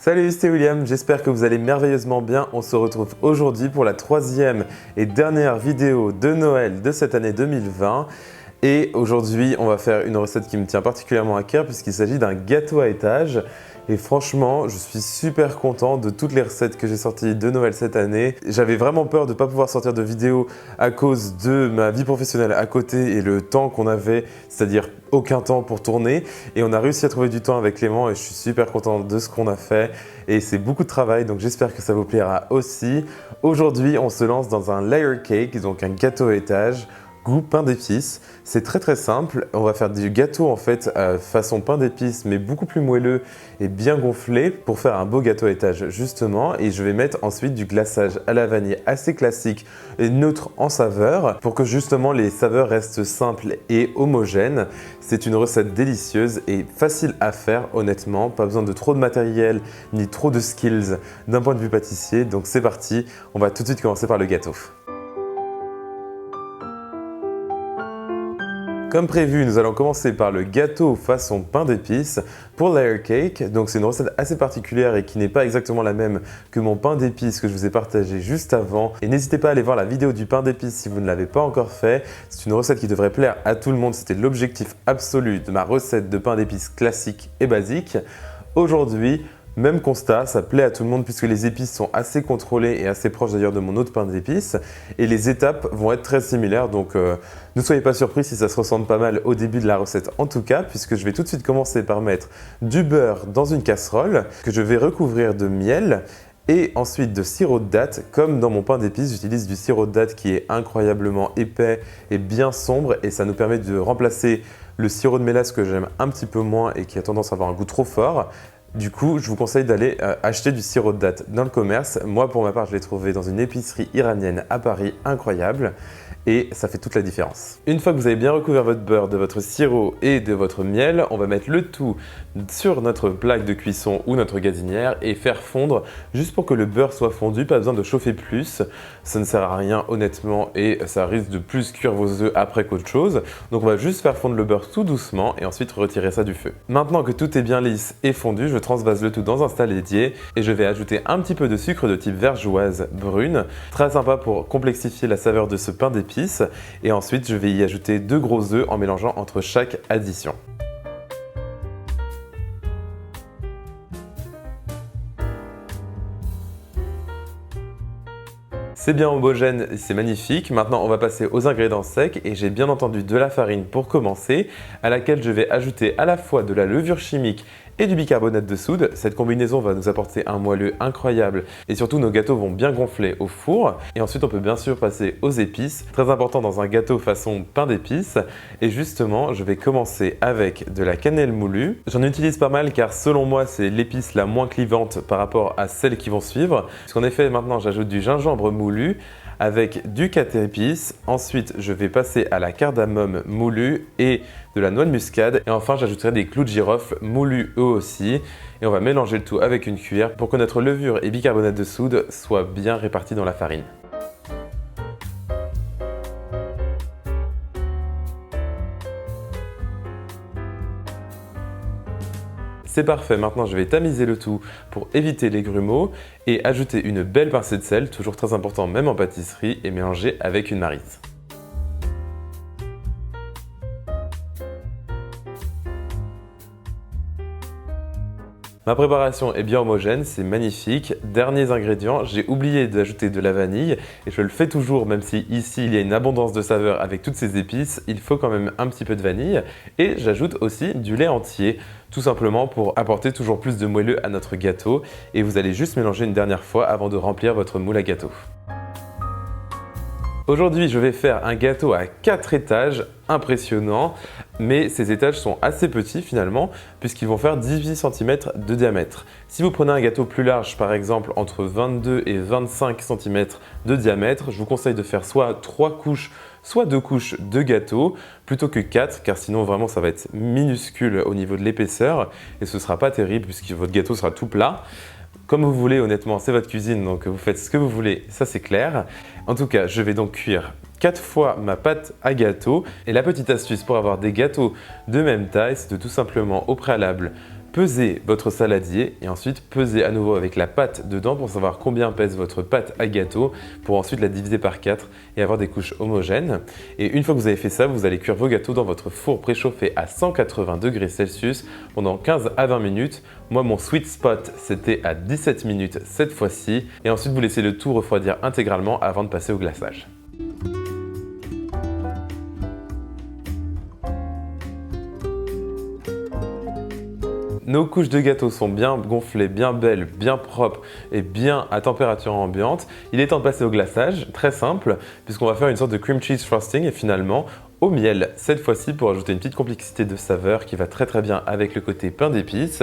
Salut, c'est William, j'espère que vous allez merveilleusement bien. On se retrouve aujourd'hui pour la troisième et dernière vidéo de Noël de cette année 2020. Et aujourd'hui, on va faire une recette qui me tient particulièrement à cœur puisqu'il s'agit d'un gâteau à étage. Et franchement, je suis super content de toutes les recettes que j'ai sorties de Noël cette année. J'avais vraiment peur de ne pas pouvoir sortir de vidéos à cause de ma vie professionnelle à côté et le temps qu'on avait, c'est-à-dire aucun temps pour tourner. Et on a réussi à trouver du temps avec Clément et je suis super content de ce qu'on a fait. Et c'est beaucoup de travail, donc j'espère que ça vous plaira aussi. Aujourd'hui, on se lance dans un layer cake, donc un gâteau à étage. Goût pain d'épices. C'est très simple. On va faire du gâteau en fait façon pain d'épices mais beaucoup plus moelleux et bien gonflé pour faire un beau gâteau à étage justement. Et je vais mettre ensuite du glaçage à la vanille assez classique et neutre en saveur pour que justement les saveurs restent simples et homogènes. C'est une recette délicieuse et facile à faire honnêtement. Pas besoin de trop de matériel ni trop de skills d'un point de vue pâtissier. Donc c'est parti, on va tout de suite commencer par le gâteau. Comme prévu, nous allons commencer par le gâteau façon pain d'épices pour layer cake. Donc c'est une recette assez particulière et qui n'est pas exactement la même que mon pain d'épices que je vous ai partagé juste avant. Et n'hésitez pas à aller voir la vidéo du pain d'épices si vous ne l'avez pas encore fait. C'est une recette qui devrait plaire à tout le monde. C'était l'objectif absolu de ma recette de pain d'épices classique et basique. Aujourd'hui, même constat, ça plaît à tout le monde puisque les épices sont assez contrôlées et assez proches d'ailleurs de mon autre pain d'épices et les étapes vont être très similaires donc ne soyez pas surpris si ça se ressemble pas mal au début de la recette en tout cas puisque je vais tout de suite commencer par mettre du beurre dans une casserole que je vais recouvrir de miel et ensuite de sirop de date. Comme dans mon pain d'épices, j'utilise du sirop de date qui est incroyablement épais et bien sombre et ça nous permet de remplacer le sirop de mélasse que j'aime un petit peu moins et qui a tendance à avoir un goût trop fort. Du coup, je vous conseille d'aller acheter du sirop de date dans le commerce. Moi, pour ma part, je l'ai trouvé dans une épicerie iranienne à Paris, incroyable. Et ça fait toute la différence. Une fois que vous avez bien recouvert votre beurre de votre sirop et de votre miel, on va mettre le tout sur notre plaque de cuisson ou notre gazinière et faire fondre juste pour que le beurre soit fondu, pas besoin de chauffer plus. Ça ne sert à rien honnêtement et ça risque de plus cuire vos œufs après qu'autre chose. Donc on va juste faire fondre le beurre tout doucement et ensuite retirer ça du feu. Maintenant que tout est bien lisse et fondu, je transvase le tout dans un saladier et je vais ajouter un petit peu de sucre de type vergeoise brune. Très sympa pour complexifier la saveur de ce pain d'épices. Et ensuite, je vais y ajouter 2 gros œufs en mélangeant entre chaque addition. C'est bien homogène, c'est magnifique. Maintenant, on va passer aux ingrédients secs et j'ai bien entendu de la farine pour commencer, à laquelle je vais ajouter à la fois de la levure chimique et du bicarbonate de soude. Cette combinaison va nous apporter un moelleux incroyable et surtout nos gâteaux vont bien gonfler au four. Et ensuite on peut bien sûr passer aux épices, très important dans un gâteau façon pain d'épices. Et justement je vais commencer avec de la cannelle moulue. J'en utilise pas mal car selon moi c'est l'épice la moins clivante par rapport à celles qui vont suivre. Puisqu'en effet maintenant j'ajoute du gingembre moulu avec du épices. Ensuite, je vais passer à la cardamome moulue et de la noix de muscade. Et enfin, j'ajouterai des clous de girofle moulus eux aussi. Et on va mélanger le tout avec une cuillère pour que notre levure et bicarbonate de soude soient bien répartis dans la farine. C'est parfait, maintenant je vais tamiser le tout pour éviter les grumeaux et ajouter une belle pincée de sel, toujours très important même en pâtisserie, et mélanger avec une marise. Ma préparation est bien homogène, c'est magnifique. Derniers ingrédients, j'ai oublié d'ajouter de la vanille et je le fais toujours même si ici il y a une abondance de saveurs avec toutes ces épices, il faut quand même un petit peu de vanille et j'ajoute aussi du lait entier, tout simplement pour apporter toujours plus de moelleux à notre gâteau et vous allez juste mélanger une dernière fois avant de remplir votre moule à gâteau. Aujourd'hui, je vais faire un gâteau à 4 étages, impressionnant, mais ces étages sont assez petits finalement, puisqu'ils vont faire 18 cm de diamètre. Si vous prenez un gâteau plus large, par exemple entre 22 et 25 cm de diamètre, je vous conseille de faire soit 3 couches, soit 2 couches de gâteau, plutôt que 4, car sinon vraiment ça va être minuscule au niveau de l'épaisseur, et ce ne sera pas terrible puisque votre gâteau sera tout plat. Comme vous voulez, honnêtement, c'est votre cuisine, donc vous faites ce que vous voulez, ça c'est clair. En tout cas, je vais donc cuire 4 fois ma pâte à gâteau. Et la petite astuce pour avoir des gâteaux de même taille, c'est de tout simplement au préalable pesez votre saladier et ensuite pesez à nouveau avec la pâte dedans pour savoir combien pèse votre pâte à gâteau pour ensuite la diviser par 4 et avoir des couches homogènes. Et une fois que vous avez fait ça, vous allez cuire vos gâteaux dans votre four préchauffé à 180 degrés Celsius pendant 15 à 20 minutes. Moi, mon sweet spot, c'était à 17 minutes cette fois-ci. Et ensuite, vous laissez le tout refroidir intégralement avant de passer au glaçage. Nos couches de gâteau sont bien gonflées, bien belles, bien propres et bien à température ambiante. Il est temps de passer au glaçage, très simple, puisqu'on va faire une sorte de cream cheese frosting et finalement au miel, cette fois-ci pour ajouter une petite complexité de saveur qui va très bien avec le côté pain d'épices.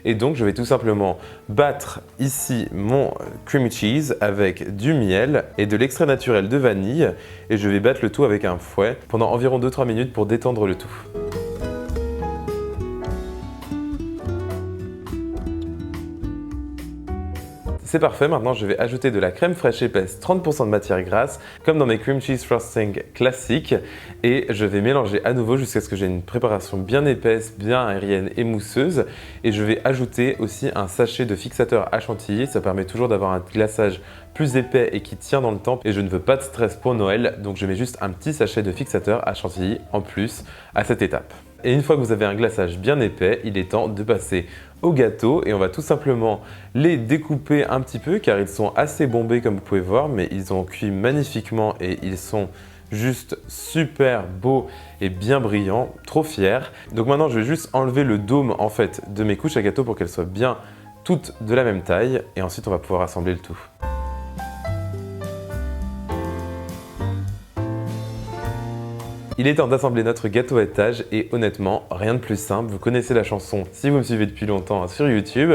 Et donc je vais tout simplement battre ici mon cream cheese avec du miel et de l'extrait naturel de vanille et je vais battre le tout avec un fouet pendant environ 2-3 minutes pour détendre le tout. C'est parfait, maintenant je vais ajouter de la crème fraîche épaisse, 30% de matière grasse, comme dans mes cream cheese frosting classiques. Et je vais mélanger à nouveau jusqu'à ce que j'ai une préparation bien épaisse, bien aérienne et mousseuse. Et je vais ajouter aussi un sachet de fixateur à chantilly, ça permet toujours d'avoir un glaçage plus épais et qui tient dans le temps. Et je ne veux pas de stress pour Noël, donc je mets juste un petit sachet de fixateur à chantilly en plus à cette étape. Et une fois que vous avez un glaçage bien épais, il est temps de passer au gâteau et on va tout simplement les découper un petit peu car ils sont assez bombés comme vous pouvez voir, mais ils ont cuit magnifiquement et ils sont juste super beaux et bien brillants, trop fiers. Donc maintenant je vais juste enlever le dôme en fait de mes couches à gâteau pour qu'elles soient bien toutes de la même taille et ensuite on va pouvoir assembler le tout. Il est temps d'assembler notre gâteau à étage et honnêtement, rien de plus simple. Vous connaissez la chanson si vous me suivez depuis longtemps sur YouTube.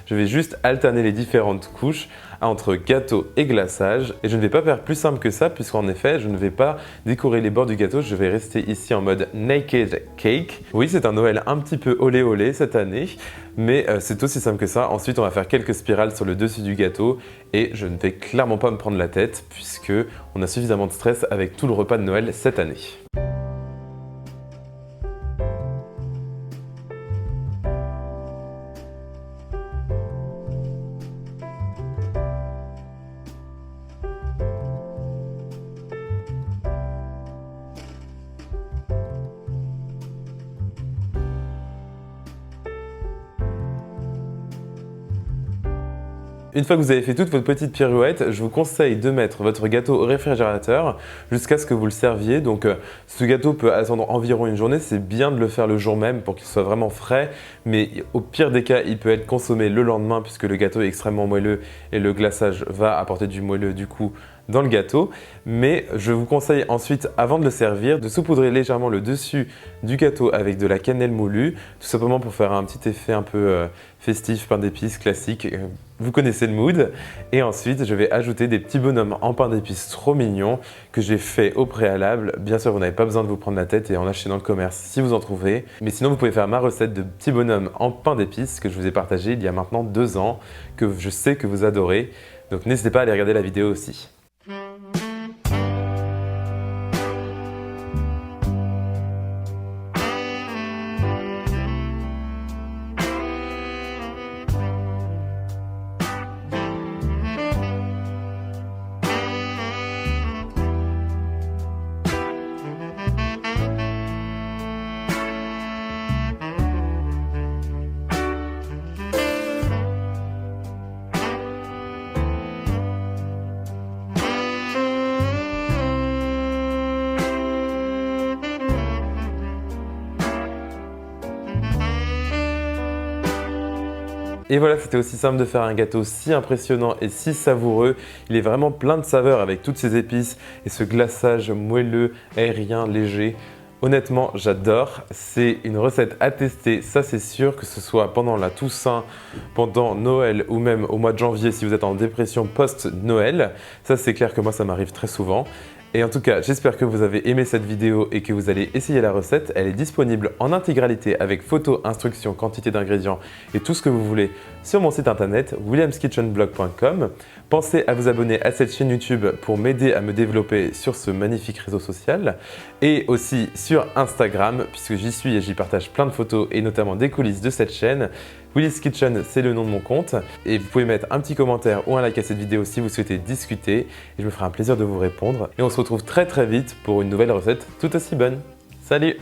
Je vais juste alterner les différentes couches entre gâteau et glaçage. Et je ne vais pas faire plus simple que ça puisqu'en effet, je ne vais pas décorer les bords du gâteau. Je vais rester ici en mode naked cake. Oui, c'est un Noël un petit peu olé olé cette année, mais c'est aussi simple que ça. Ensuite, on va faire quelques spirales sur le dessus du gâteau et je ne vais clairement pas me prendre la tête puisque on a suffisamment de stress avec tout le repas de Noël cette année. Une fois que vous avez fait toute votre petite pirouette, je vous conseille de mettre votre gâteau au réfrigérateur jusqu'à ce que vous le serviez. Donc ce gâteau peut attendre environ une journée, c'est bien de le faire le jour même pour qu'il soit vraiment frais. Mais au pire des cas, il peut être consommé le lendemain puisque le gâteau est extrêmement moelleux et le glaçage va apporter du moelleux du coup dans le gâteau. Mais je vous conseille ensuite, avant de le servir, de saupoudrer légèrement le dessus du gâteau avec de la cannelle moulue, tout simplement pour faire un petit effet un peu festif, pain d'épices classique. Vous connaissez le mood. Et ensuite, je vais ajouter des petits bonhommes en pain d'épices trop mignons que j'ai fait au préalable. Bien sûr, vous n'avez pas besoin de vous prendre la tête et en acheter dans le commerce si vous en trouvez. Mais sinon, vous pouvez faire ma recette de petits bonhommes en pain d'épices que je vous ai partagée il y a maintenant 2 ans, que je sais que vous adorez. Donc n'hésitez pas à aller regarder la vidéo aussi. Et voilà, c'était aussi simple de faire un gâteau si impressionnant et si savoureux. Il est vraiment plein de saveurs avec toutes ces épices et ce glaçage moelleux, aérien, léger. Honnêtement, j'adore. C'est une recette à tester, ça c'est sûr, que ce soit pendant la Toussaint, pendant Noël ou même au mois de janvier si vous êtes en dépression post-Noël. Ça c'est clair que moi ça m'arrive très souvent. Et en tout cas, j'espère que vous avez aimé cette vidéo et que vous allez essayer la recette. Elle est disponible en intégralité avec photos, instructions, quantité d'ingrédients et tout ce que vous voulez sur mon site internet williamskitchenblog.com. Pensez à vous abonner à cette chaîne YouTube pour m'aider à me développer sur ce magnifique réseau social et aussi sur Instagram puisque j'y suis et j'y partage plein de photos et notamment des coulisses de cette chaîne. Willy's Kitchen, c'est le nom de mon compte et vous pouvez mettre un petit commentaire ou un like à cette vidéo si vous souhaitez discuter et je me ferai un plaisir de vous répondre. Et on se retrouve très vite pour une nouvelle recette tout aussi bonne. Salut!